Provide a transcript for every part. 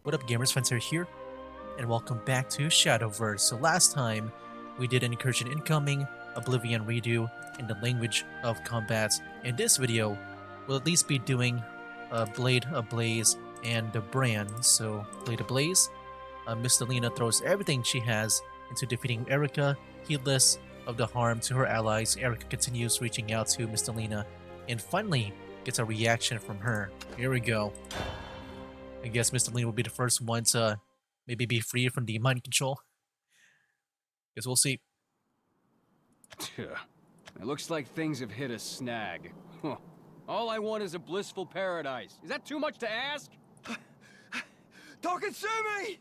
What up, gamers? Fencer here, and welcome back to Shadowverse. So last time, we did an incursion incoming, Oblivion redo, in the language of combat. In this video, we'll at least be doing Blade Ablaze and the brand. So Blade Ablaze, Miss Delina throws everything she has into defeating Erica, heedless of the harm to her allies. Erica continues reaching out to Miss Delina, and finally gets a reaction from her. Here we go. I guess Mr. Lean will be the first one to maybe be free from the mind control. Guess we'll see. It looks like things have hit a snag. Huh. All I want is a blissful paradise. Is that too much to ask? Taketsumi!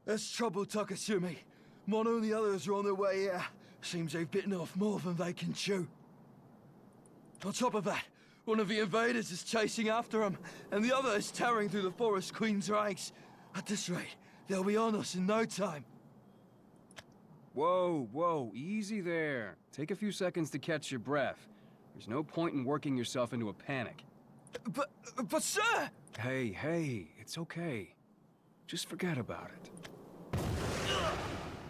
There's trouble, Taketsumi. Mono and the others are on their way here. Seems they've bitten off more than they can chew. On top of that, one of the invaders is chasing after them, and the other is tearing through the Forest Queen's ranks. At this rate, they'll be on us in no time. Whoa, easy there. Take a few seconds to catch your breath. There's no point in working yourself into a panic. But sir! Hey, it's okay. Just forget about it.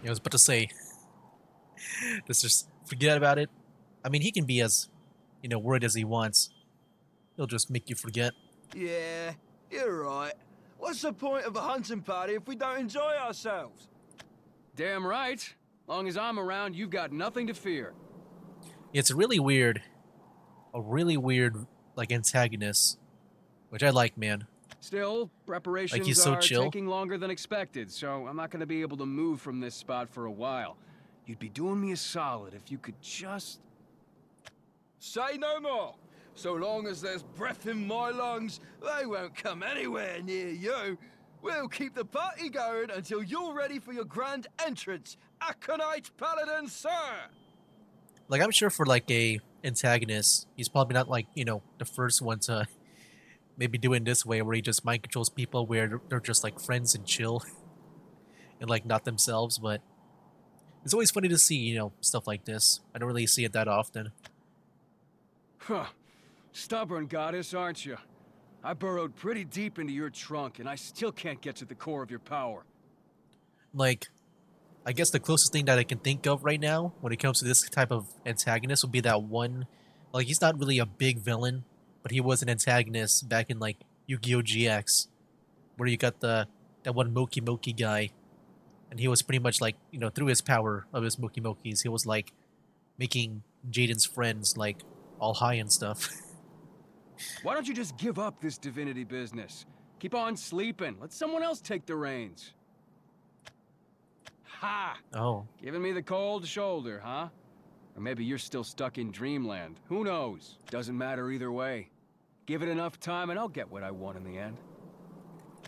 I was about to say, let's just forget about it. I mean, he can be as, worried as he wants. He'll just make you forget. Yeah, you're right. What's the point of a hunting party if we don't enjoy ourselves? Damn right. Long as I'm around, you've got nothing to fear. It's really weird. A really weird, antagonist. Which I like, man. Still, preparations he's so are chill. taking longer than expected, so I'm not going to be able to move from this spot for a while. You'd be doing me a solid if you could just... Say no more. So long as there's breath in my lungs, they won't come anywhere near you. We'll keep the party going until you're ready for your grand entrance, Aconite Paladin, sir! I'm sure for, a antagonist, he's probably not, the first one to maybe do it this way, where he just mind controls people where they're just, friends and chill. And, not themselves, but... It's always funny to see, stuff like this. I don't really see it that often. Huh. Stubborn goddess, aren't you? I burrowed pretty deep into your trunk, and I still can't get to the core of your power. I guess the closest thing that I can think of right now, when it comes to this type of antagonist, would be that one... he's not really a big villain, but he was an antagonist back in, Yu-Gi-Oh! GX, where you got that one Moki Moki guy, and he was pretty much, through his power of his Moki Mokis, he was, making Jaden's friends, all high and stuff. Why don't you just give up this divinity business? Keep on sleeping. Let someone else take the reins. Ha! Oh. Giving me the cold shoulder, huh? Or maybe you're still stuck in dreamland. Who knows? Doesn't matter either way. Give it enough time and I'll get what I want in the end.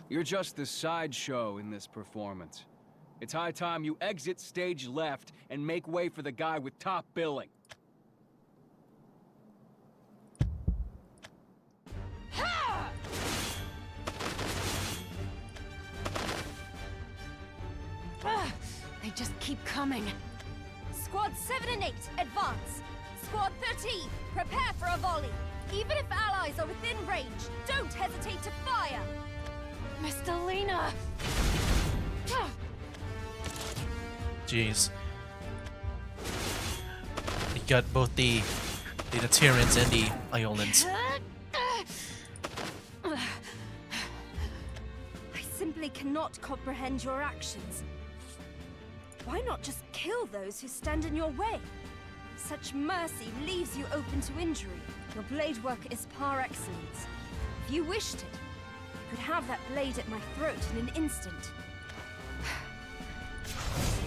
You're just the sideshow in this performance. It's high time you exit stage left and make way for the guy with top billing. They just keep coming. Squad 7 and 8, advance. Squad 13, prepare for a volley. Even if allies are within range, don't hesitate to fire. Miss Delina! Jeez. You got both the Tyrants and the Iolans. I simply cannot comprehend your actions. Why not just kill those who stand in your way? Such mercy leaves you open to injury. Your blade work is par excellence. If you wished it, you could have that blade at my throat in an instant.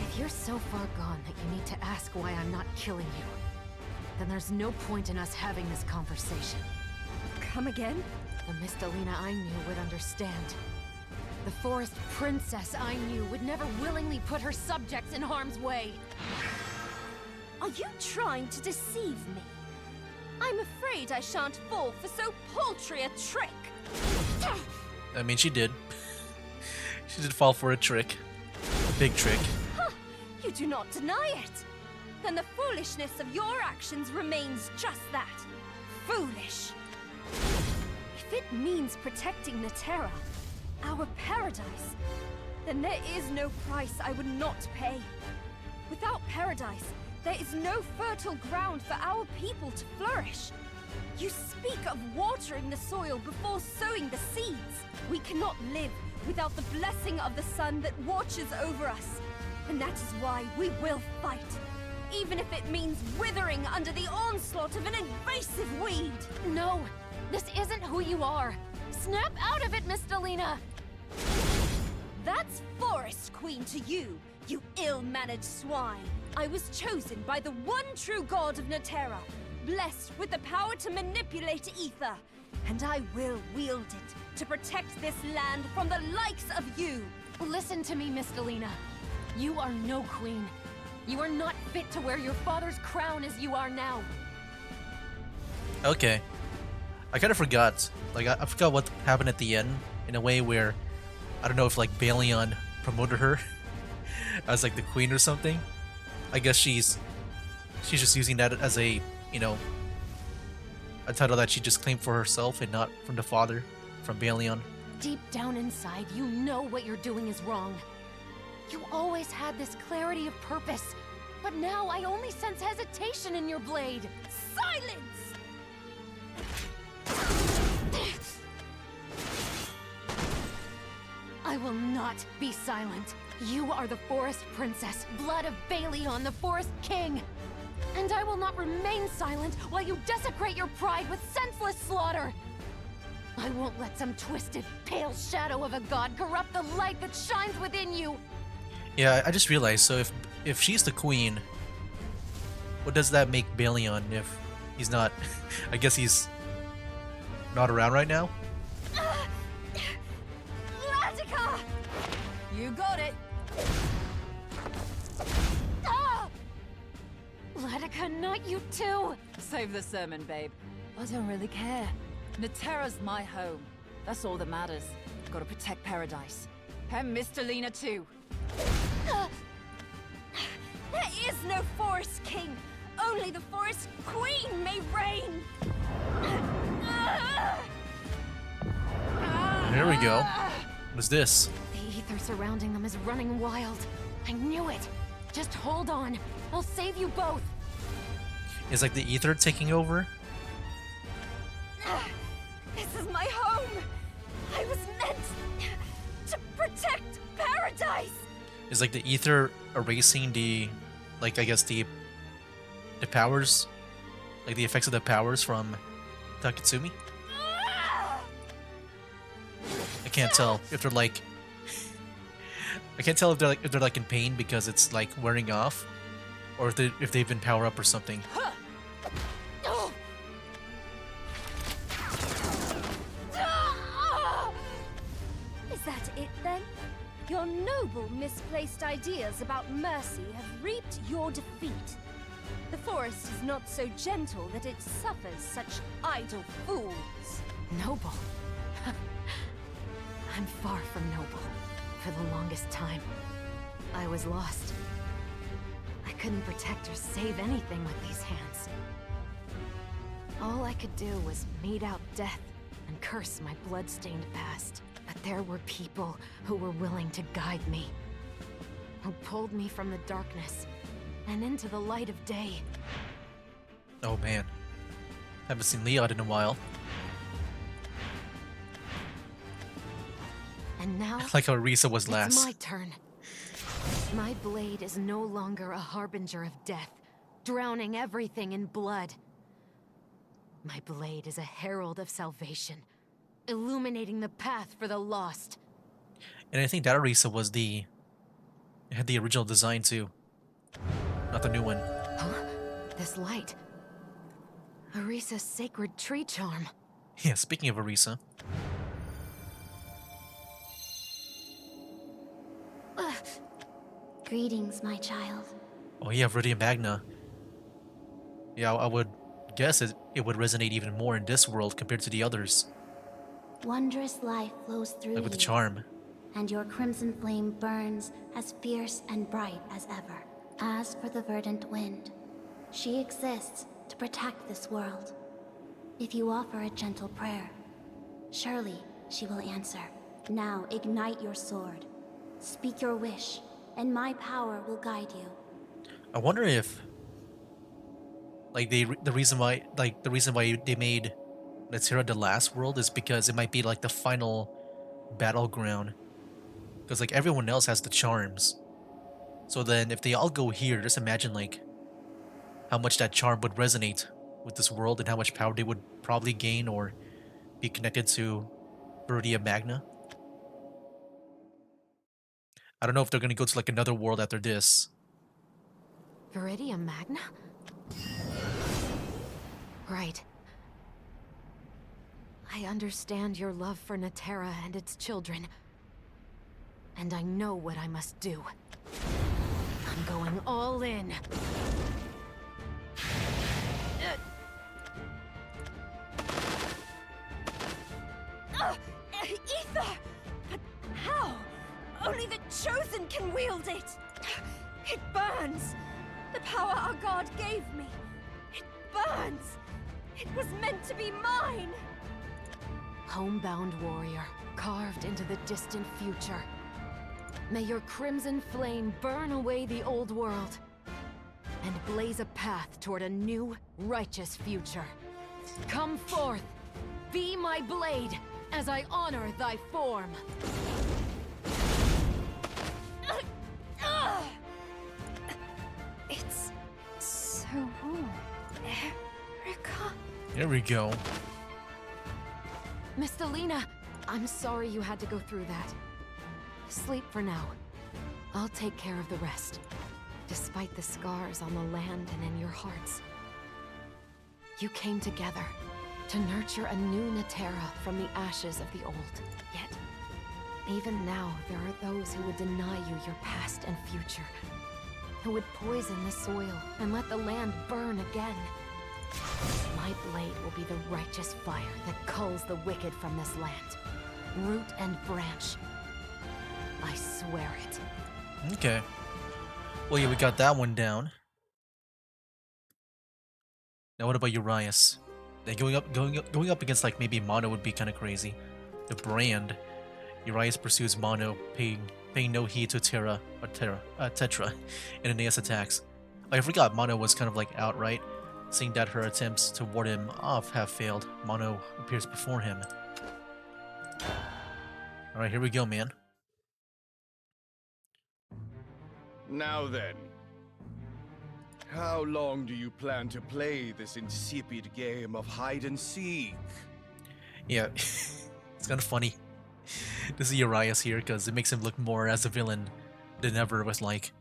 If you're so far gone that you need to ask why I'm not killing you, then there's no point in us having this conversation. Come again? The Miss Delina I knew would understand. The Forest Princess I knew would never willingly put her subjects in harm's way. Are you trying to deceive me? I'm afraid I shan't fall for so paltry a trick. I mean, she did. She did fall for a trick. A big trick. Huh, you do not deny it. Then the foolishness of your actions remains just that. Foolish. If it means protecting Natera, Our paradise? Then there is no price I would not pay. Without paradise, there is no fertile ground for our people to flourish. You speak of watering the soil before sowing the seeds. We cannot live without the blessing of the sun that watches over us. And that is why we will fight. Even if it means withering under the onslaught of an invasive weed. No, this isn't who you are. Snap out of it, Miss Delina. That's Forest Queen to you, you ill-mannered swine. I was chosen by the one true god of Naterra, blessed with the power to manipulate ether. And I will wield it to protect this land from the likes of you. Listen to me, Miss Delina. You are no queen. You are not fit to wear your father's crown as you are now. Okay. I kind of forgot. Like, I forgot what happened at the end in a way where I don't know if like Balion promoted her as like the queen or something. I guess she's just using that as a, you know, a title that she just claimed for herself and not from the father, from Balion. Deep down inside, you know what you're doing is wrong. You always had this clarity of purpose, but now I only sense hesitation in your blade. Silence! I will not be silent. You are the Forest Princess, blood of Balion, the Forest King. And I will not remain silent while you desecrate your pride with senseless slaughter. I won't let some twisted, pale shadow of a god corrupt the light that shines within you. Yeah, I just realized, so if she's the queen, what does that make Balion if he's not... I guess he's not around right now? Latika! You got it. Ah! Latika, not you too! Save the sermon, babe. I don't really care. Naterra's my home. That's all that matters. Gotta protect Paradise. And Mr. Lena too. There is no Forest King. Only the Forest Queen may reign. There we go. What's this? The ether surrounding them is running wild. I knew it. Just hold on. I'll save you both. Is like the ether taking over? This is my home. I was meant to protect Paradise. Is like the ether erasing the, like, I guess the powers, like the effects of the powers from Taketsumi? I can't tell if they're like, I can't tell if they're like in pain because it's like wearing off, or if they've been power up or something. Is that it then? Your noble misplaced ideas about mercy have reaped your defeat. The forest is not so gentle that it suffers such idle fools. Noble? I'm far from noble. For the longest time, I was lost. I couldn't protect or save anything with these hands. All I could do was mete out death and curse my blood-stained past. But there were people who were willing to guide me, who pulled me from the darkness and into the light of day. Oh man, haven't seen Leon in a while. And now, Like how Risa was it's last. my turn. My blade is no longer a harbinger of death, drowning everything in blood. My blade is a herald of salvation, illuminating the path for the lost. And I think that Arisa was it had the original design too, not the new one. Huh? This light. Arisa's sacred tree charm. Yeah, speaking of Arisa, Greetings, my child. oh yeah, Viridian Magna. Yeah, I would guess it would resonate even more in this world compared to the others, Wondrous life flows through like with the you, charm. and your crimson flame burns as fierce and bright as ever. As for the verdant wind, she exists to protect this world. If you offer a gentle prayer, surely she will answer. Now ignite your sword. Speak your wish, and my power will guide you. I wonder if, like, the reason why they made Natera the last world is because it might be like the final battleground. Because like everyone else has the charms. So then if they all go here, just imagine like how much that charm would resonate with this world and how much power they would probably gain or be connected to Viridia Magna. I don't know if they're gonna go to like another world after this. Viridia Magna? Right. I understand your love for Natera and its children. And I know what I must do. I'm going all in. Ether! But how? Only the Chosen can wield it! It burns! The power our god gave me! It burns! It was meant to be mine! Homebound warrior, carved into the distant future. May your crimson flame burn away the old world and blaze a path toward a new, righteous future. Come forth, be my blade, as I honor thy form. It's so warm, Erica. There we go. Miss Selena, I'm sorry you had to go through that. Sleep for now. I'll take care of the rest. Despite the scars on the land and in your hearts. You came together to nurture a new Natera from the ashes of the old. Yet, even now, there are those who would deny you your past and future. Who would poison the soil and let the land burn again. My blade will be the righteous fire that culls the wicked from this land. Root and branch. I swear it. Okay. Well, yeah, we got that one down. Now, what about Urias? Like, going up against like maybe Mono would be kind of crazy. The brand. Urias pursues Mono, paying no heed to Tetra in Aeneas attacks. I forgot Mono was kind of like outright, seeing that her attempts to ward him off have failed. Mono appears before him. All right, here we go, man. Now then, how long do you plan to play this insipid game of hide and seek? Yeah, it's kind of funny to see Urias here because it makes him look more as a villain than ever with like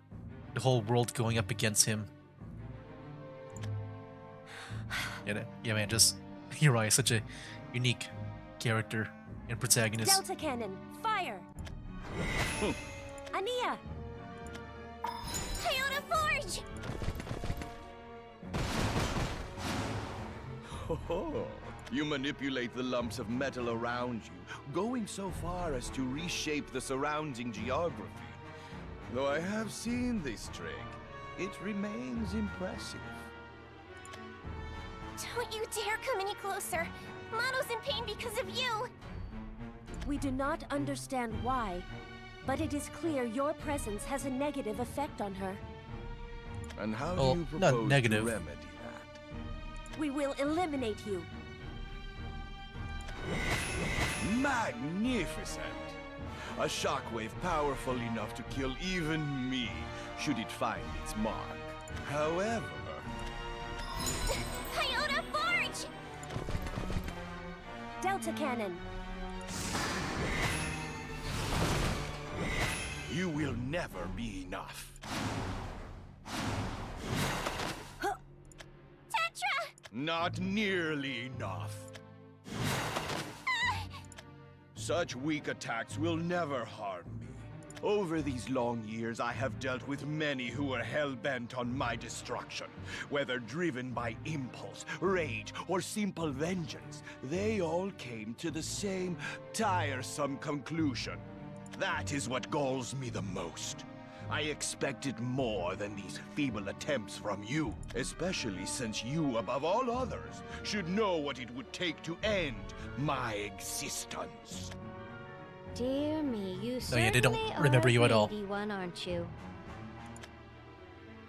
the whole world going up against him. Yeah, man, just Urias, such a unique character and protagonist. Delta cannon, fire! Ania! Iota Forge! Oh, you manipulate the lumps of metal around you, going so far as to reshape the surrounding geography. Though I have seen this trick, it remains impressive. Don't you dare come any closer. Mono's in pain because of you. We do not understand why, but it is clear your presence has a negative effect on her. And how Oh, do you not propose negative. to remedy that? We will eliminate you. Magnificent! A shockwave powerful enough to kill even me, should it find its mark. However... Iota Forge! Delta cannon. You will never be enough. Tetra! Not nearly enough. Such weak attacks will never harm me. Over these long years, I have dealt with many who were hell-bent on my destruction. Whether driven by impulse, rage, or simple vengeance, they all came to the same tiresome conclusion. That is what galls me the most. I expected more than these feeble attempts from you, especially since you, above all others, should know what it would take to end my existence. Dear me, you Oh yeah, they don't certainly remember are a you at all. greedy one, aren't you?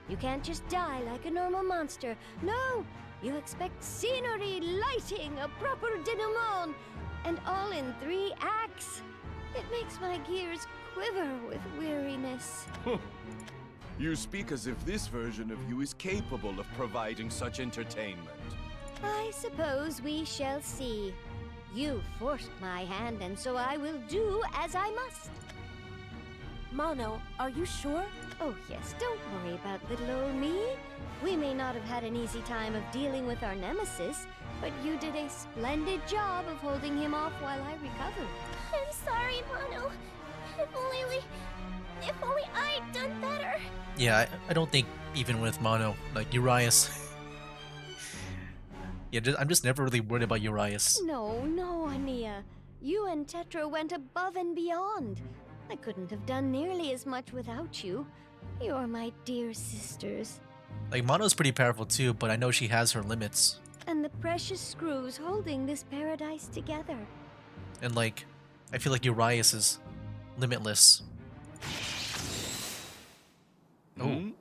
You can't just die like a normal monster. No! You expect scenery, lighting, a proper denouement, and all in 3 acts. It makes my gears quiver with weariness. You speak as if this version of you is capable of providing such entertainment. I suppose we shall see. You forced my hand, and so I will do as I must. Mono, are you sure? Oh yes, don't worry about little old me. We may not have had an easy time of dealing with our nemesis, but you did a splendid job of holding him off while I recovered. I'm sorry, Mono. If only I'd done better. Yeah, I don't think even with Mono, like Urias. Yeah, I'm just never really worried about Urias. No, Ania. You and Tetra went above and beyond. I couldn't have done nearly as much without you. You're my dear sisters. Like, Mono's pretty powerful too, but I know she has her limits. And the precious screws holding this paradise together. And like, I feel like Urias is limitless. Oh,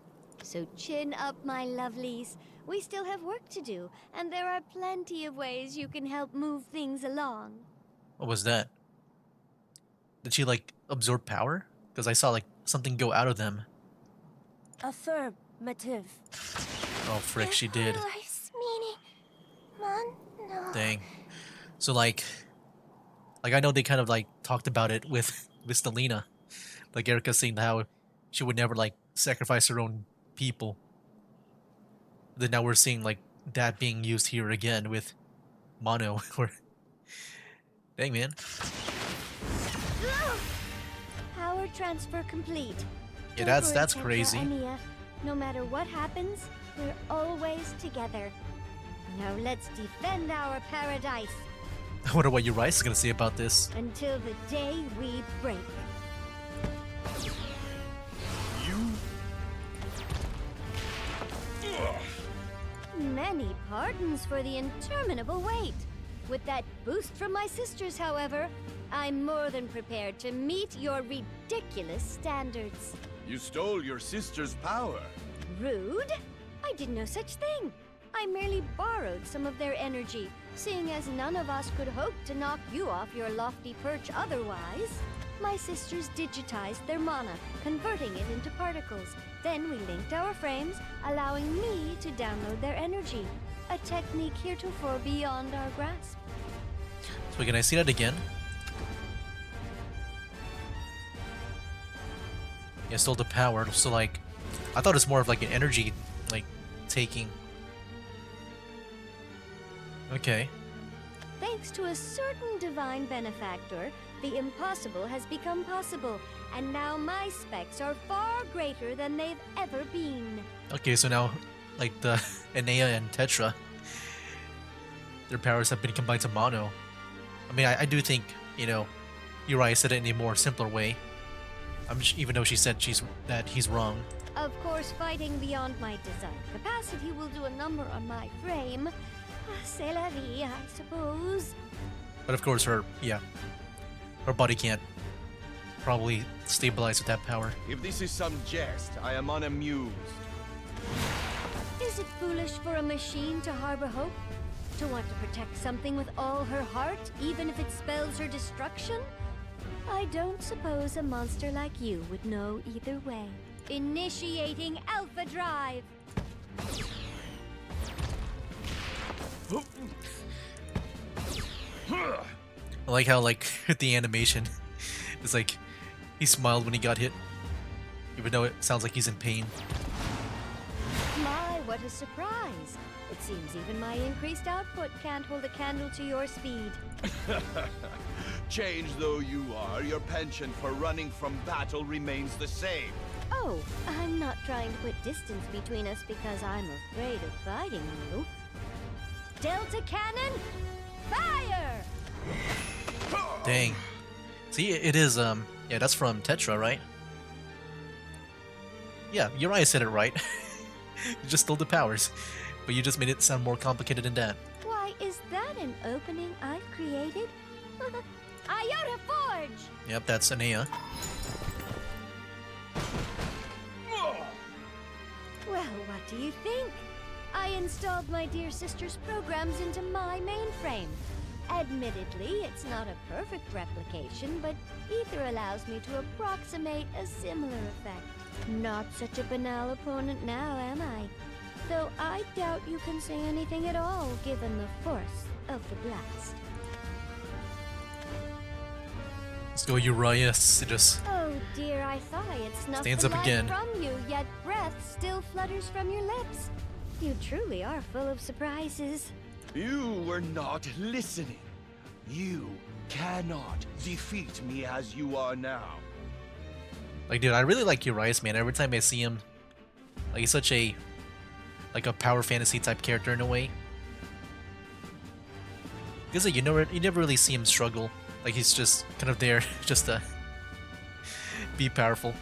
So chin up, my lovelies. We still have work to do, and there are plenty of ways you can help move things along. what was that? Did she like absorb power? Because I saw like something go out of them. Affirmative. Oh frick, she did. Life's meaning. Mono. Dang. So like I know they kind of like talked about it with Stelina. Like Erica saying how she would never like sacrifice her own people. Then now we're seeing like that being used here again with Mono. Dang, man. Power transfer complete. Yeah, Don't worry, that's Tetra, crazy. Ania. No matter what happens, we're always together. Now let's defend our paradise I wonder what Urias is gonna say about this. until the day we break. Many pardons for the interminable wait. With that boost from my sisters, however, I'm more than prepared to meet your ridiculous standards. You stole your sister's power. Rude? I did no such thing. I merely borrowed some of their energy, seeing as none of us could hope to knock you off your lofty perch otherwise. My sisters digitized their mana, converting it into particles. Then we linked our frames, allowing me to download their energy. A technique heretofore beyond our grasp. So can I see that again? Yeah, stole the power. So like, I thought it's more of like an energy, like taking. Okay. Thanks to a certain divine benefactor, the impossible has become possible, and now my specs are far greater than they've ever been. Okay, so now, like the Enea and Tetra, their powers have been combined to Mono. I mean, I do think, you know, Uriah said it in a more simpler way. Even though she said that he's wrong. Of course, fighting beyond my design capacity will do a number on my frame. C'est la vie, I suppose. But of course, her body can't probably stabilize with that power. If this is some jest, I am unamused. Is it foolish for a machine to harbor hope? To want to protect something with all her heart, even if it spells her destruction? I don't suppose a monster like you would know either way. Initiating Alpha Drive! I like how, like, the animation is like, he smiled when he got hit. Even though it sounds like he's in pain. My, what a surprise! It seems even my increased output can't hold a candle to your speed. Changed though you are, your penchant for running from battle remains the same. Oh, I'm not trying to put distance between us because I'm afraid of fighting you. Delta Cannon, fire! Dang. See, it is, yeah, that's from Tetra, right? Yeah, Uriah said it right. You just stole the powers. But you just made it sound more complicated than that. Why, is that an opening I've created? Iota Forge! Yep, that's Anea. Well, what do you think? I installed my dear sister's programs into my mainframe. Admittedly, it's not a perfect replication, but Ether allows me to approximate a similar effect. Not such a banal opponent now, am I? Though I doubt you can say anything at all, given the force of the blast. Let's go, Urias. It just Oh dear, I thought I had snuffed stands the up life again. from you, yet breath still flutters from your lips. You truly are full of surprises. You were not listening. You cannot defeat me as you are now. Like, dude, I really like Urias, man. Every time I see him, like, he's such a power fantasy type character in a way. Because like, you never really see him struggle. Like, he's just kind of there just to be powerful.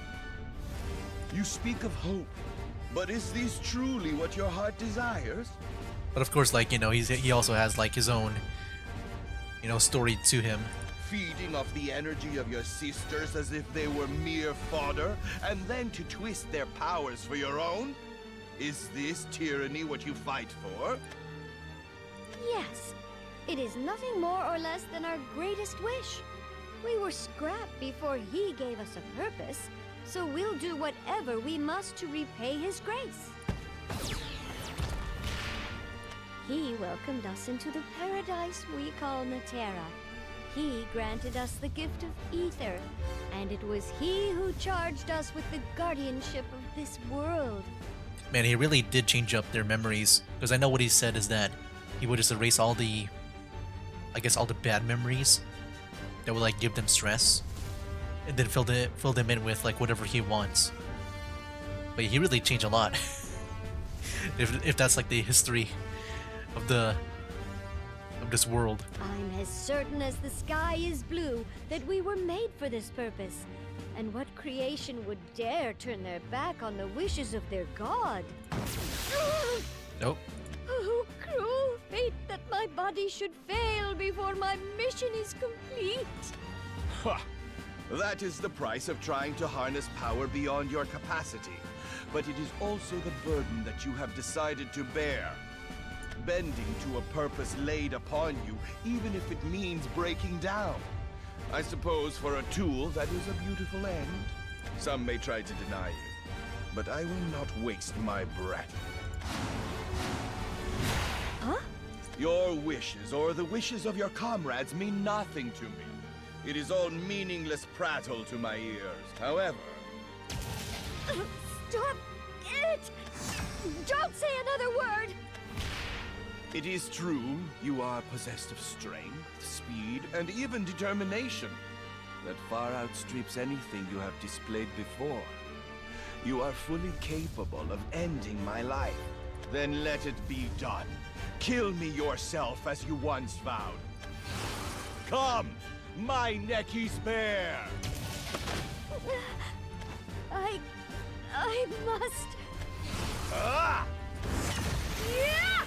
You speak of hope, but is this truly what your heart desires? But of course, like, you know, he also has like his own, you know, story to him. Feeding off the energy of your sisters as if they were mere fodder, and then to twist their powers for your own? Is this tyranny what you fight for? Yes, it is nothing more or less than our greatest wish. We were scrapped before he gave us a purpose, so we'll do whatever we must to repay his grace. He welcomed us into the paradise we call Natera. He granted us the gift of ether, and it was he who charged us with the guardianship of this world. Man, he really did change up their memories. Because I know what he said is that he would just erase all the, I guess, all the bad memories that would like give them stress, and then fill them in with like whatever he wants. But he really changed a lot. if that's like the history of this world. I'm as certain as the sky is blue that we were made for this purpose. And what creation would dare turn their back on the wishes of their god? Nope. Oh, cruel fate that my body should fail before my mission is complete. Ha! That is the price of trying to harness power beyond your capacity. But it is also the burden that you have decided to bear. Bending to a purpose laid upon you, even if it means breaking down. I suppose for a tool, that is a beautiful end. Some may try to deny you, but I will not waste my breath. Huh? Your wishes, or the wishes of your comrades, mean nothing to me. It is all meaningless prattle to my ears. However... Stop it! Don't say another word! It is true, you are possessed of strength, speed, and even determination that far outstrips anything you have displayed before. You are fully capable of ending my life. Then let it be done. Kill me yourself as you once vowed. Come, my neck is bare! I must... Ah! Yeah!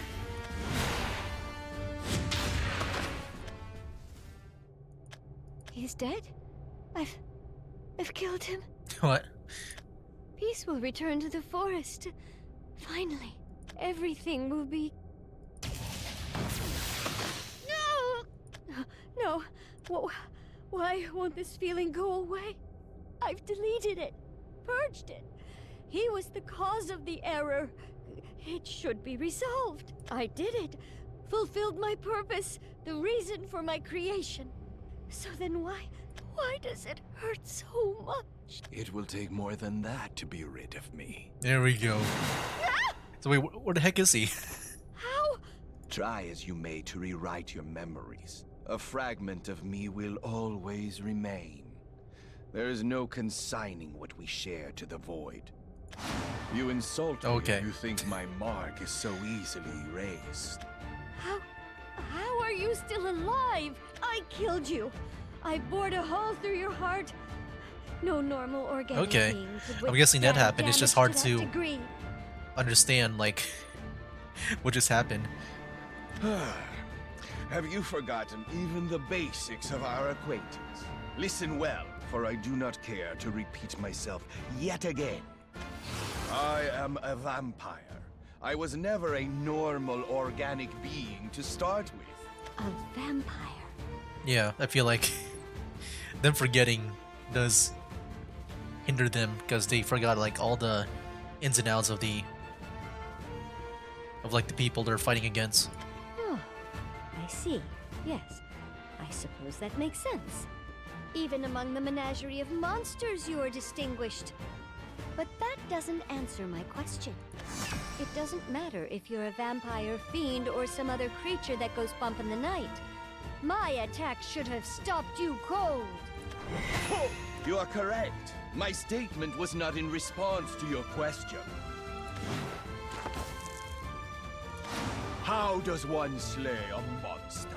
He's dead? I've killed him. What? Peace will return to the forest. Finally, everything will be... No! No. Why won't this feeling go away? I've deleted it. Purged it. He was the cause of the error. It should be resolved. I did it. Fulfilled my purpose. The reason for my creation. So then why does it hurt so much? It will take more than that to be rid of me. There we go. So wait, where the heck is he? How? Try as you may to rewrite your memories. A fragment of me will always remain. There is no consigning what we share to the void. You insult me Okay. if you think my mark is so easily erased. How are you still alive? I killed you. I bored a hole through your heart. No normal organic Okay. being could I'm guessing that withstand happened. It's just damage hard to to that degree. understand, like, what just happened. Have you forgotten even the basics of our acquaintance? Listen well, for I do not care to repeat myself yet again. I am a vampire. I was never a normal organic being to start with. A vampire. Yeah, I feel like them forgetting does hinder them because they forgot like all the ins and outs of like the people they're fighting against. Oh, I see. Yes, I suppose that makes sense. Even among the menagerie of monsters, you are distinguished. But that doesn't answer my question. It doesn't matter if you're a vampire, fiend, or some other creature that goes bump in the night. My attack should have stopped you cold. You are correct. My statement was not in response to your question. How does one slay a monster?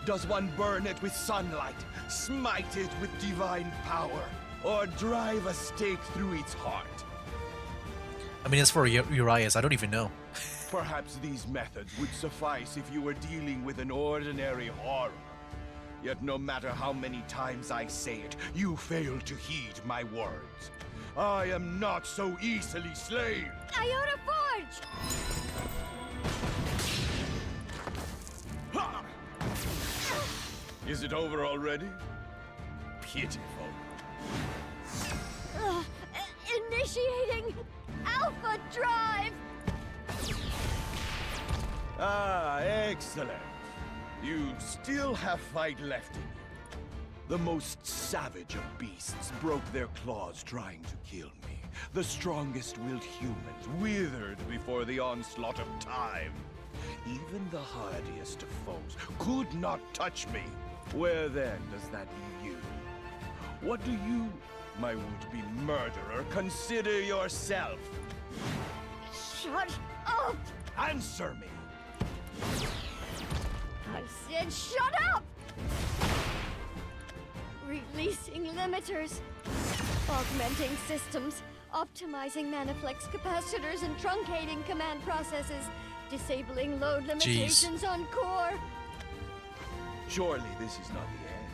Does one burn it with sunlight, smite it with divine power, or drive a stake through its heart? I mean, as for Urias, I don't even know. Perhaps these methods would suffice if you were dealing with an ordinary horror. Yet no matter how many times I say it, you fail to heed my words. I am not so easily slain! Iota Forge! Ha! Is it over already? Pitiful. Initiating Alpha Drive! Ah, excellent. You still have fight left in you. The most savage of beasts broke their claws trying to kill me. The strongest-willed humans withered before the onslaught of time. Even the hardiest of foes could not touch me. Where then does that leave you? What do you, my would-be murderer, consider yourself? Shut up! Answer me! I said shut up! Releasing limiters, augmenting systems, optimizing maniplex capacitors and truncating command processes, disabling load limitations on core. Surely this is not the end.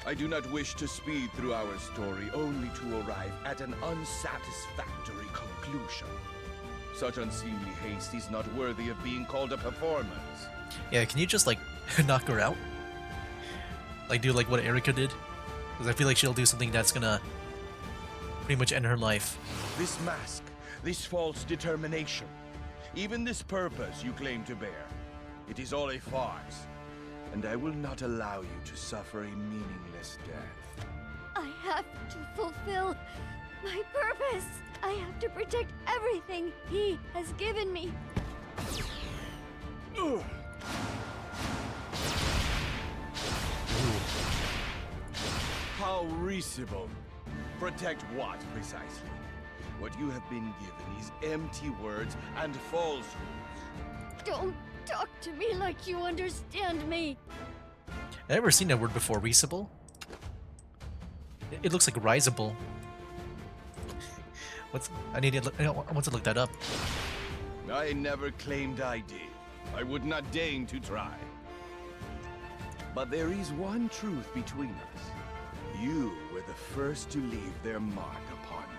I do not wish to speed through our story only to arrive at an unsatisfactory conclusion. Such unseemly haste is not worthy of being called a performance. Yeah, can you just like knock her out? Like do like what Erica did? Because I feel like she'll do something that's gonna pretty much end her life. This mask, this false determination, even this purpose you claim to bear, it is all a farce. And I will not allow you to suffer a meaningless death. I have to fulfill my purpose. I have to protect everything he has given me. Ugh. How risible. Protect what, precisely? What you have been given is empty words and falsehoods. Don't talk to me like you understand me. I've never seen that word before, reasable. It looks like risible. I want to look that up. I never claimed I did. I would not deign to try. But there is one truth between us. You were the first to leave their mark upon me.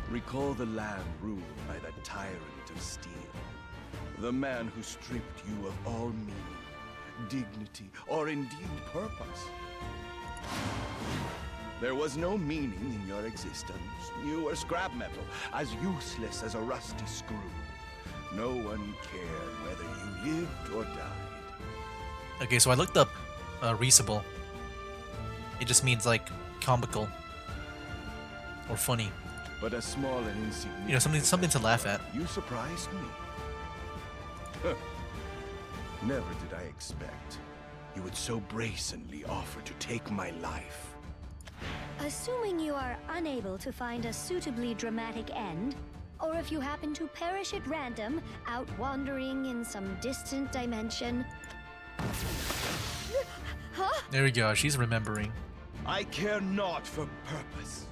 Recall the land ruled by the tyrant of steel. The man who stripped you of all meaning, dignity, or indeed purpose. There was no meaning in your existence. You were scrap metal, as useless as a rusty screw. No one cared whether you lived or died. Okay, so I looked up reasable. It just means like comical or funny. But a small and insignificant... You know, something to laugh at. You surprised me. Huh. Never did I expect you would so brazenly offer to take my life. Assuming you are unable to find a suitably dramatic end, or if you happen to perish at random, out wandering in some distant dimension. Huh? There we go, she's remembering. I care not for purpose.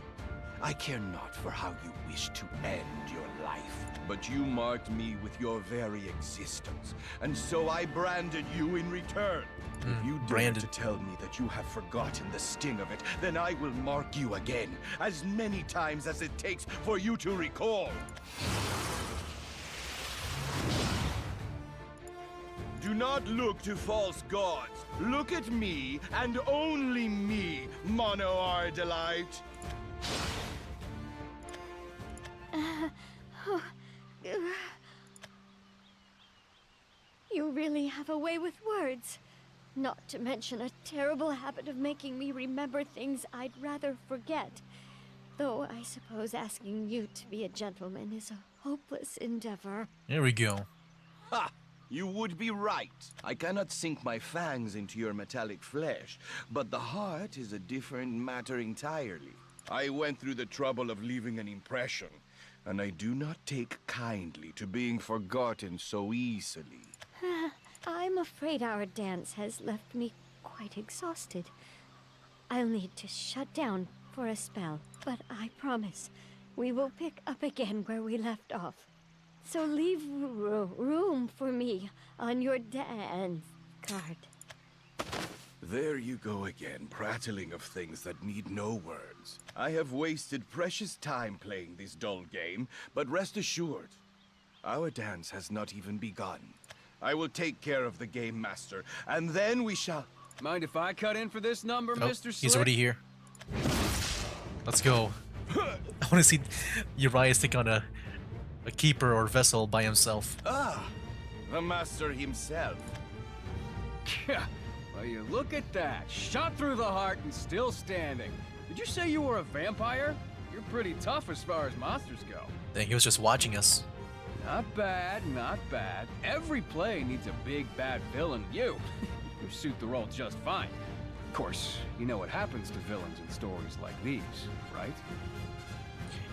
I care not for how you wish to end your life, but you marked me with your very existence, and so I branded you in return. If you dare branded. to tell me that you have forgotten the sting of it, then I will mark you again, as many times as it takes for you to recall. Do not look to false gods. Look at me, and only me, Mono Ardellite. You really have a way with words. Not to mention a terrible habit of making me remember things I'd rather forget. Though I suppose asking you to be a gentleman is a hopeless endeavor. There we go. Ha! You would be right. I cannot sink my fangs into your metallic flesh, but the heart is a different matter entirely. I went through the trouble of leaving an impression, and I do not take kindly to being forgotten so easily. I'm afraid our dance has left me quite exhausted. I'll need to shut down for a spell, but I promise we will pick up again where we left off. So leave room for me on your dance card. There you go again, prattling of things that need no words. I have wasted precious time playing this dull game, but rest assured, our dance has not even begun. I will take care of the game master, and then we shall... Mind if I cut in for this number, Oh, Mr. Slick? he's already here. Let's go. I want to see Urias take on a keeper or vessel by himself. Ah, the master himself. Yeah, well, you look at that. Shot through the heart and still standing. Did you say you were a vampire? You're pretty tough as far as monsters go. Dang, he was just watching us. Not bad, not bad. Every play needs a big bad villain. You suit the role just fine. Of course, you know what happens to villains in stories like these, right?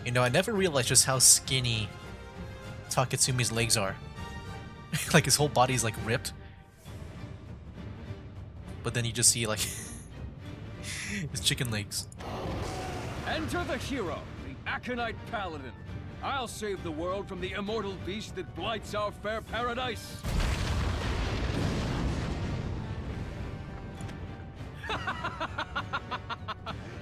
You know, I never realized just how skinny Taketsumi's legs are. Like his whole body's like ripped. But then you just see like his chicken legs. Enter the hero, the Aconite Paladin. I'll save the world from the immortal beast that blights our fair paradise.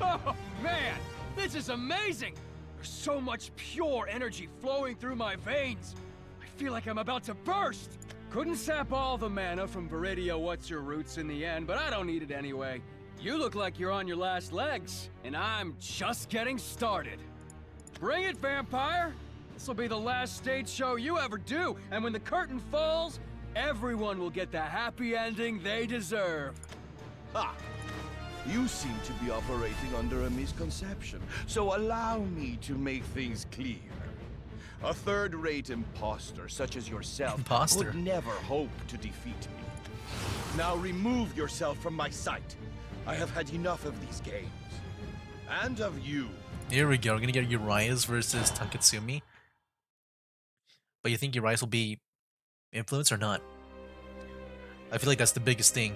Oh, man, this is amazing. There's so much pure energy flowing through my veins. I feel like I'm about to burst. Couldn't sap all the mana from Viridia What's-Your-Roots in the end, but I don't need it anyway. You look like you're on your last legs, and I'm just getting started. Bring it, vampire! This'll be the last stage show you ever do, and when the curtain falls, everyone will get the happy ending they deserve. Ha! You seem to be operating under a misconception, so allow me to make things clear. A third-rate imposter such as yourself would never hope to defeat me. Now remove yourself from my sight. I have had enough of these games. And of you. Here we go. We're gonna get Urias versus Taketsumi. But you think Urias will be influenced or not? I feel like that's the biggest thing.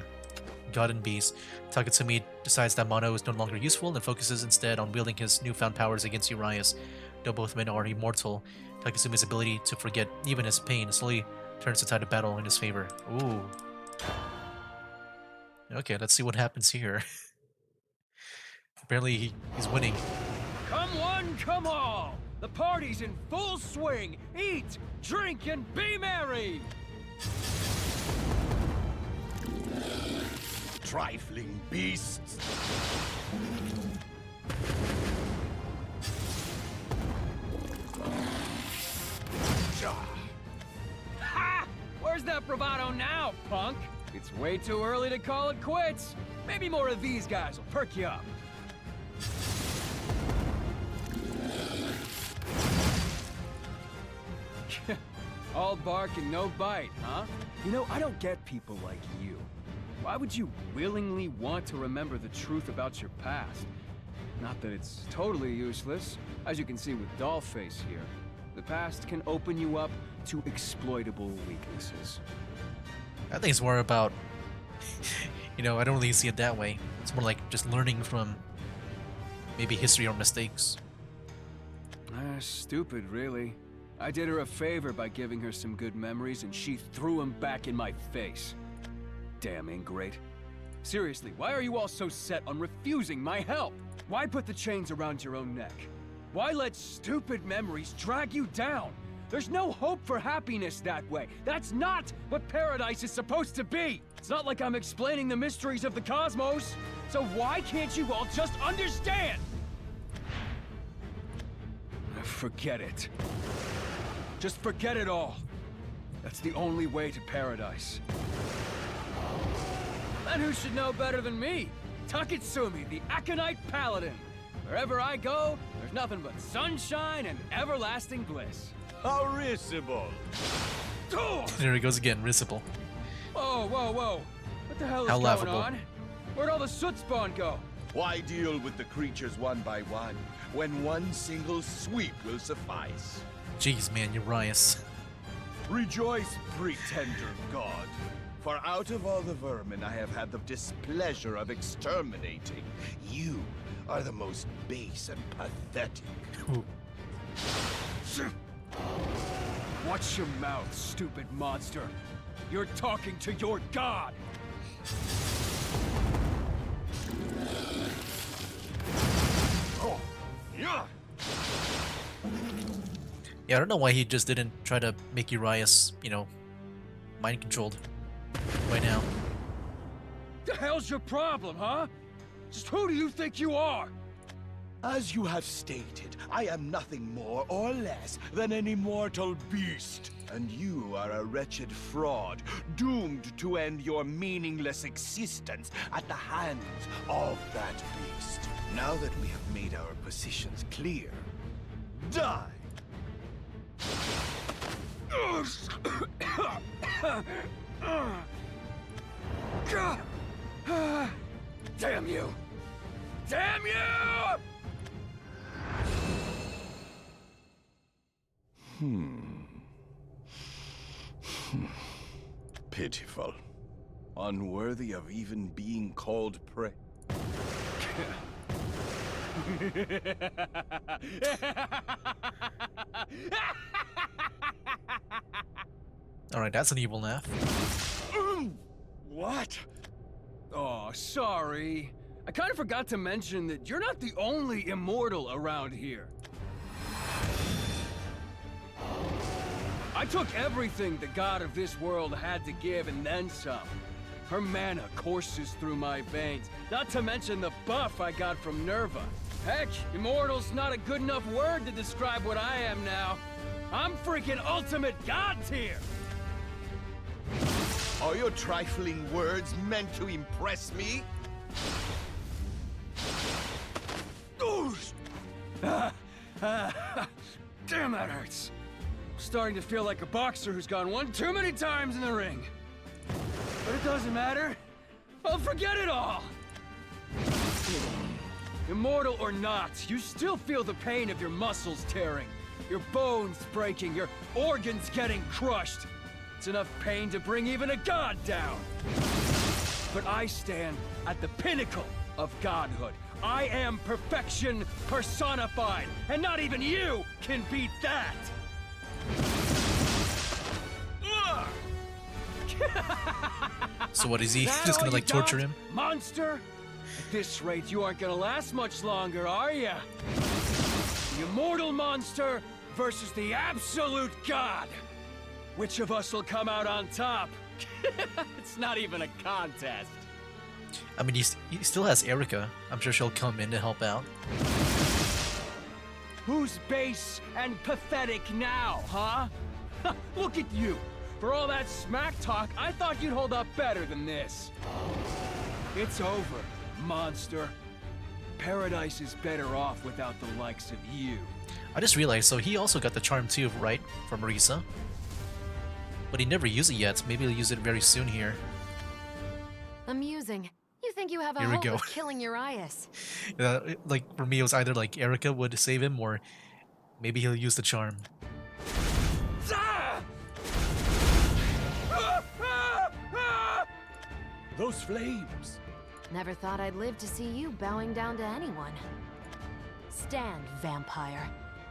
God and Beast. Taketsumi decides that Mono is no longer useful and focuses instead on wielding his newfound powers against Urias. Though both men are immortal, Taketsumi's ability to forget even his pain slowly turns the tide of battle in his favor. Ooh. Okay, let's see what happens here. Apparently he's winning. Come one, come all! The party's in full swing! Eat, drink, and be merry! Trifling beasts! Ha! Where's that bravado now, punk? It's way too early to call it quits. Maybe more of these guys will perk you up. All bark and no bite, huh? You know, I don't get people like you. Why would you willingly want to remember the truth about your past? Not that it's totally useless. As you can see with Dollface here, the past can open you up to exploitable weaknesses. I think it's more about, you know, I don't really see it that way. It's more like just learning from maybe history or mistakes. Stupid, really. I did her a favor by giving her some good memories, and she threw them back in my face. Damn ingrate. Seriously, why are you all so set on refusing my help? Why put the chains around your own neck? Why let stupid memories drag you down? There's no hope for happiness that way. That's not what paradise is supposed to be. It's not like I'm explaining the mysteries of the cosmos. So why can't you all just understand? Forget it. Just forget it all. That's the only way to paradise. And who should know better than me? Taketsumi, the Aconite Paladin. Wherever I go, there's nothing but sunshine and everlasting bliss. How risible! There he goes again, risible. Whoa, whoa, whoa. What the hell is How going laughable. on? Where'd all the soot spawn go? Why deal with the creatures one by one, when one single sweep will suffice? Jeez, man, Urias. Rejoice, pretender god, for out of all the vermin I have had the displeasure of exterminating, you are the most base and pathetic. Ooh. Watch your mouth, stupid monster. You're talking to your god! Oh, yeah! Yeah, I don't know why he just didn't try to make Urias, mind controlled right now. The hell's your problem, huh? Just who do you think you are? As you have stated, I am nothing more or less than an immortal beast. And you are a wretched fraud, doomed to end your meaningless existence at the hands of that beast. Now that we have made our positions clear, die! Damn you! Damn you! Pitiful. Unworthy of even being called prey. Alright, that's an evil laugh. What? Oh, sorry. I kind of forgot to mention that you're not the only immortal around here. I took everything the god of this world had to give and then some. Her mana courses through my veins, not to mention the buff I got from Nerva. Heck, immortal's not a good enough word to describe what I am now. I'm freaking ultimate god tier! Are your trifling words meant to impress me? Damn, that hurts. Starting to feel like a boxer who's gone one too many times in the ring. But it doesn't matter. I'll forget it all. Immortal or not, you still feel the pain of your muscles tearing, your bones breaking, your organs getting crushed. It's enough pain to bring even a god down. But I stand at the pinnacle of godhood. I am perfection personified, and not even you can beat that! So what is he That just all gonna you torture got, him? Monster? At this rate, you aren't gonna last much longer, are ya? The immortal monster versus the absolute god. Which of us will come out on top? It's not even a contest. I mean, he still has Erica. I'm sure she'll come in to help out. Who's base and pathetic now, huh? Look at you. For all that smack talk, I thought you'd hold up better than this. It's over, monster. Paradise is better off without the likes of you. I just realized, so he also got the charm too, right? From Marisa. But he never used it yet. Maybe he'll use it very soon here. Amusing. You think you have a Here we hope go. of killing Urias? Like, for me, it was either like Erica would save him, or maybe he'll use the charm. Those flames! Never thought I'd live to see you bowing down to anyone. Stand, vampire.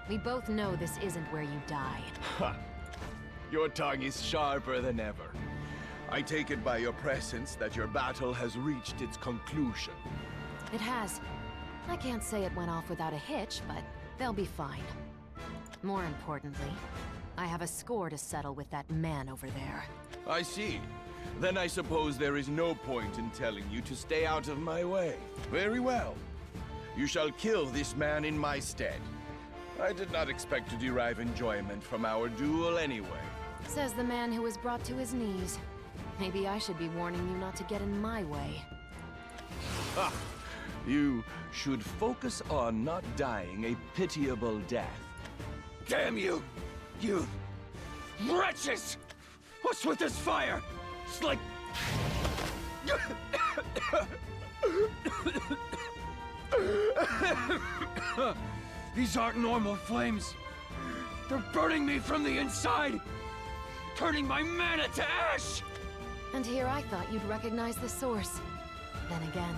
We both know this isn't where you die. Ha! Your tongue is sharper than ever. I take it by your presence that your battle has reached its conclusion. It has. I can't say it went off without a hitch, but they'll be fine. More importantly, I have a score to settle with that man over there. I see. Then I suppose there is no point in telling you to stay out of my way. Very well. You shall kill this man in my stead. I did not expect to derive enjoyment from our duel anyway. Says the man who was brought to his knees. Maybe I should be warning you not to get in my way. Ah, you should focus on not dying a pitiable death. Damn you! You wretches! What's with this fire? It's like... These aren't normal flames. They're burning me from the inside, turning my mana to ash! And here I thought you'd recognize the source. Then again,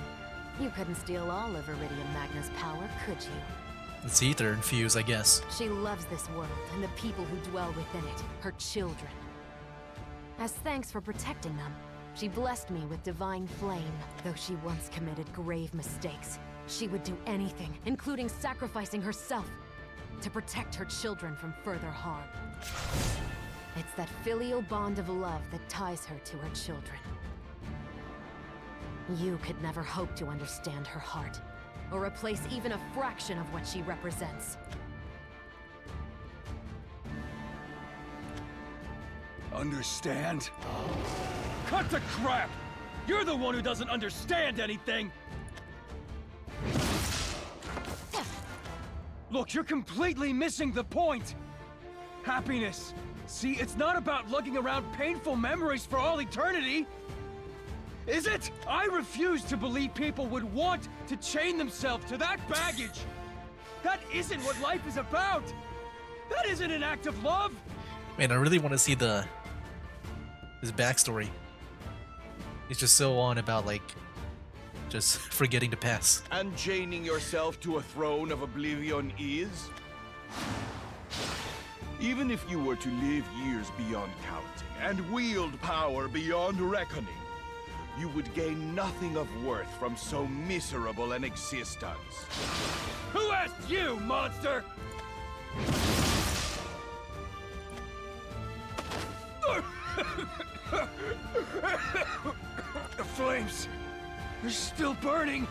you couldn't steal all of Iridium Magna's power, could you? It's ether infused, I guess. She loves this world and the people who dwell within it, her children. As thanks for protecting them, she blessed me with divine flame. Though she once committed grave mistakes, she would do anything, including sacrificing herself, to protect her children from further harm. It's that filial bond of love that ties her to her children. You could never hope to understand her heart, or replace even a fraction of what she represents. Understand? Cut the crap! You're the one who doesn't understand anything! Look, you're completely missing the point! Happiness! See, it's not about lugging around painful memories for all eternity! Is it? I refuse to believe people would want to chain themselves to that baggage! That isn't what life is about! That isn't an act of love! Man, I really want to see his backstory. He's just so on about, like, just forgetting the past. And chaining yourself to a throne of oblivion is? Even if you were to live years beyond counting and wield power beyond reckoning, you would gain nothing of worth from so miserable an existence. Who asked you, monster? The flames, they're still burning,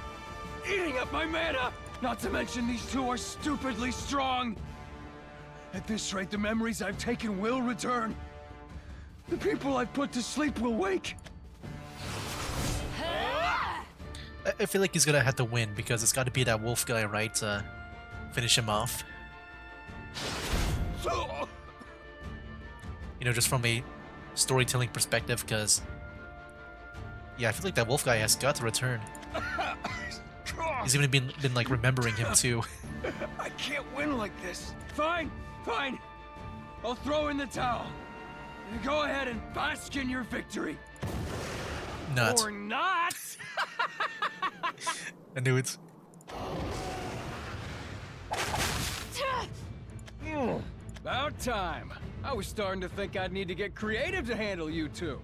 eating up my mana! Not to mention these two are stupidly strong! At this rate, the memories I've taken will return. The people I've put to sleep will wake. I feel like he's gonna have to win because it's gotta be that wolf guy, right, to finish him off. You know, just from a storytelling perspective, because yeah, I feel like that wolf guy has got to return. He's even been like remembering him too. I can't win like this. Fine, fine. I'll throw in the towel. Go ahead and bask in your victory. Not. Or not. I knew it. About time. I was starting to think I'd need to get creative to handle you two.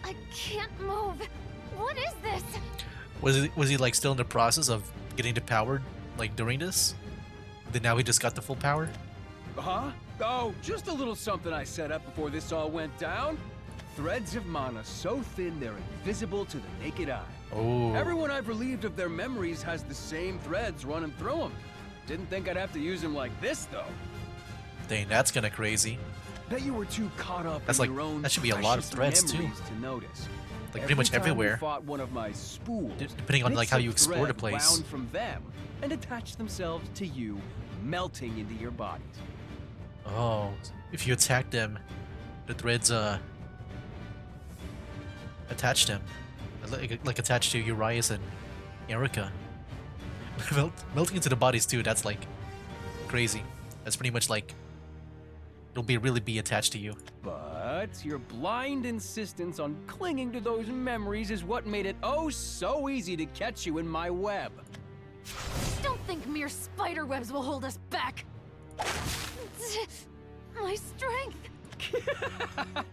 I can't move. What is this? Was he like still in the process of getting the power like during this? Then now he just got the full power? Huh? Oh, just a little something I set up before this all went down. Threads of mana so thin they're invisible to the naked eye. Oh. Everyone I've relieved of their memories has the same threads running through them. Didn't think I'd have to use them like this, though. Dang, that's kind of crazy. Bet you were too caught up That's in like- your own that should be a lot of precious threads, too. memories to notice. Like pretty much Every time you everywhere. fought one of my spools, Depending on, like, bits how of you explore the thread place. wound from them and attached themselves to you, melting into your bodies. Oh, if you attack them, the threads attached them, like attached to Urias and Erica. Melting into the bodies too. That's like crazy. That's pretty much like it'll really be attached to you. But your blind insistence on clinging to those memories is what made it oh so easy to catch you in my web. Don't think mere spider webs will hold us back. My strength!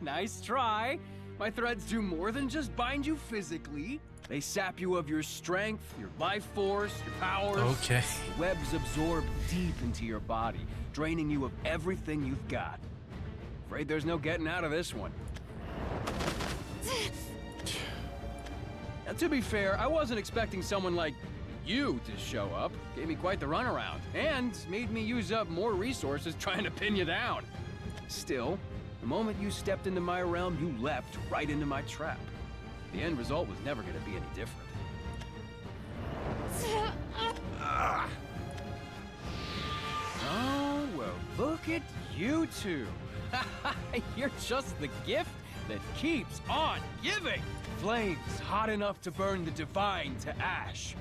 Nice try. My threads do more than just bind you physically. They sap you of your strength, your life force, your powers. Okay. The webs absorb deep into your body, draining you of everything you've got. Afraid there's no getting out of this one. Now, to be fair, I wasn't expecting someone like you to show up. Gave me quite the runaround, and made me use up more resources trying to pin you down. Still, the moment you stepped into my realm, you leapt right into my trap. The end result was never going to be any different. Ah. Oh, well, look at you two. You're just the gift that keeps on giving. Flames hot enough to burn the divine to ash.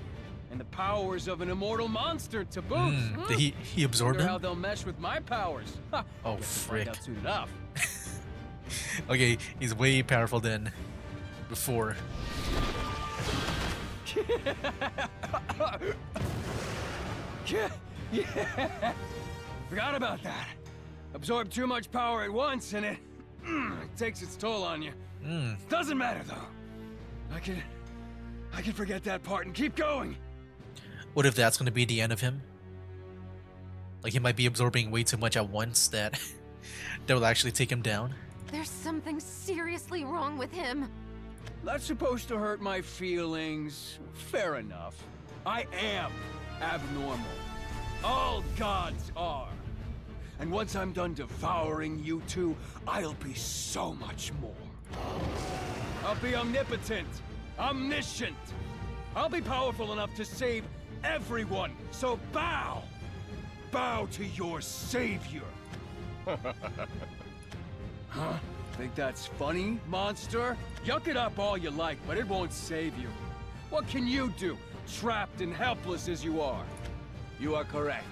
And the powers of an immortal monster to boot. Did he absorb Wonder how him? they'll mesh with my powers. Ha, Oh, guess we'll find frick. out soon enough. Okay, he's way powerful than before. Yeah. Forgot about that. Absorb too much power at once and it takes its toll on you. Doesn't matter though. I can forget that part and keep going. What if that's gonna be the end of him? Like he might be absorbing way too much at once that that will actually take him down. There's something seriously wrong with him. That's supposed to hurt my feelings. Fair enough. I am abnormal. All gods are. And once I'm done devouring you two, I'll be so much more. I'll be omnipotent, omniscient. I'll be powerful enough to save everyone. So bow. Bow to your savior. Huh? Think that's funny, monster? Yuck it up all you like, but it won't save you. What can you do, trapped and helpless as you are? You are correct.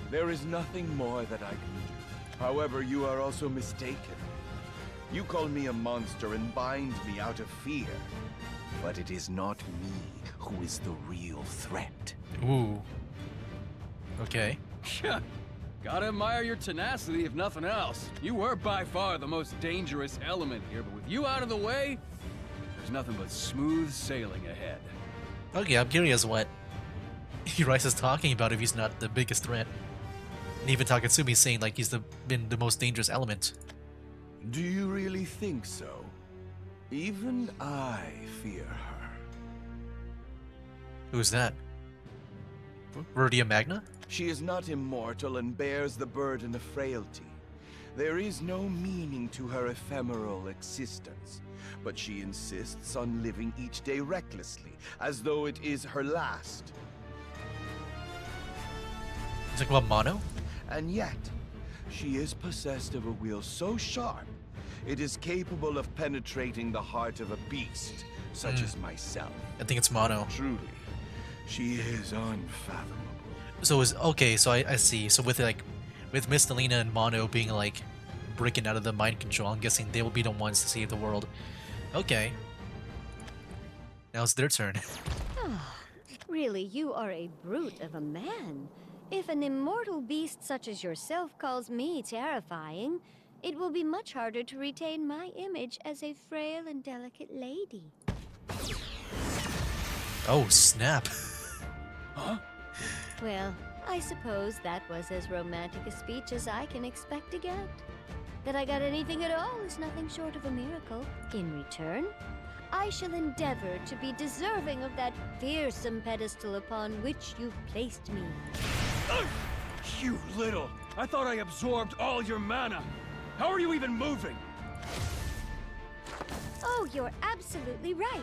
There is nothing more that I can do. However, you are also mistaken. You call me a monster and bind me out of fear. But it is not me who is the real threat. Ooh. Okay. Gotta admire your tenacity, if nothing else. You were by far the most dangerous element here, but with you out of the way, there's nothing but smooth sailing ahead. Okay, I'm curious what Rice is talking about if he's not the biggest threat. And even Taketsumi saying like he's been the most dangerous element. Do you really think so? Even I fear her. Who's that? Verdia Magna? She is not immortal and bears the burden of frailty. There is no meaning to her ephemeral existence, but she insists on living each day recklessly, as though it is her last. It's like about Mono? And yet, she is possessed of a will so sharp, it is capable of penetrating the heart of a beast, such as myself. I think it's Mono. Truly, she is unfathomable. So is okay, so I see. So with Miss Delina and Mono being like breaking out of the mind control, I'm guessing they will be the ones to save the world. Okay. Now it's their turn. Really, you are a brute of a man. If an immortal beast such as yourself calls me terrifying, it will be much harder to retain my image as a frail and delicate lady. Oh, snap. Huh? Well, I suppose that was as romantic a speech as I can expect to get. That I got anything at all is nothing short of a miracle. In return, I shall endeavor to be deserving of that fearsome pedestal upon which you've placed me. You little! I thought I absorbed all your mana! How are you even moving? Oh, you're absolutely right.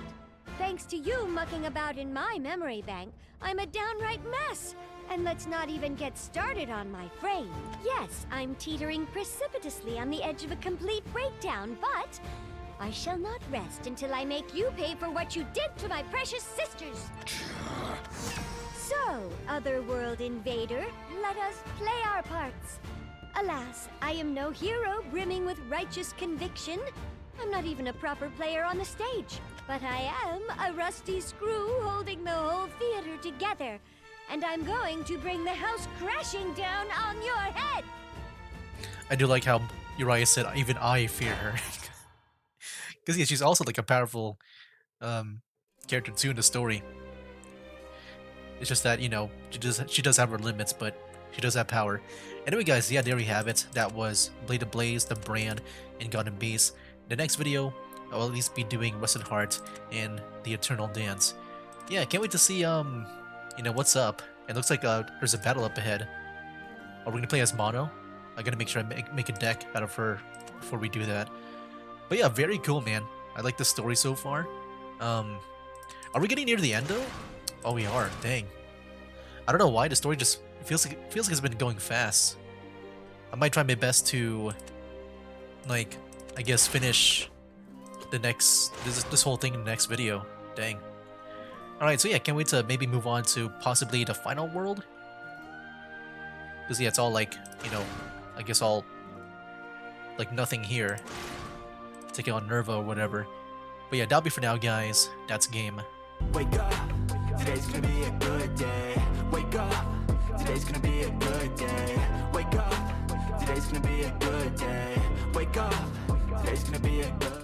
Thanks to you mucking about in my memory bank, I'm a downright mess. And let's not even get started on my frame. Yes, I'm teetering precipitously on the edge of a complete breakdown, but I shall not rest until I make you pay for what you did to my precious sisters. So, Otherworld Invader, let us play our parts. Alas, I am no hero brimming with righteous conviction. I'm not even a proper player on the stage. But I am a rusty screw holding the whole theater together. and I'm going to bring the house crashing down on your head! I do like how Uriah said, even I fear her. Because yeah, she's also like a powerful character too in the story. It's just that, you know, she does have her limits, but she does have power. Anyway guys, yeah, there we have it. That was Blade of Blaze, the brand, and God and Base. The next video, I'll at least be doing Rusted Heart and the Eternal Dance. Yeah, can't wait to see, you know, what's up. It looks like there's a battle up ahead. Are we gonna play as Mono? I gotta make sure I make a deck out of her before we do that. But yeah, very cool, man. I like the story so far. Are we getting near the end though? Oh, we are. Dang. I don't know why the story just feels like it's been going fast. I might try my best to, like, I guess finish the next this whole thing in the next video. Dang. All right, so yeah, can't wait to maybe move on to possibly the final world. Because yeah, it's all like, you know, I guess all like nothing here. Taking on Nerva or whatever. But yeah, that'll be for now, guys. That's game. Wake up, today's gonna be a good day. Wake up, today's gonna be a good day. Wake up, today's gonna be a good day. Wake up, today's gonna be a good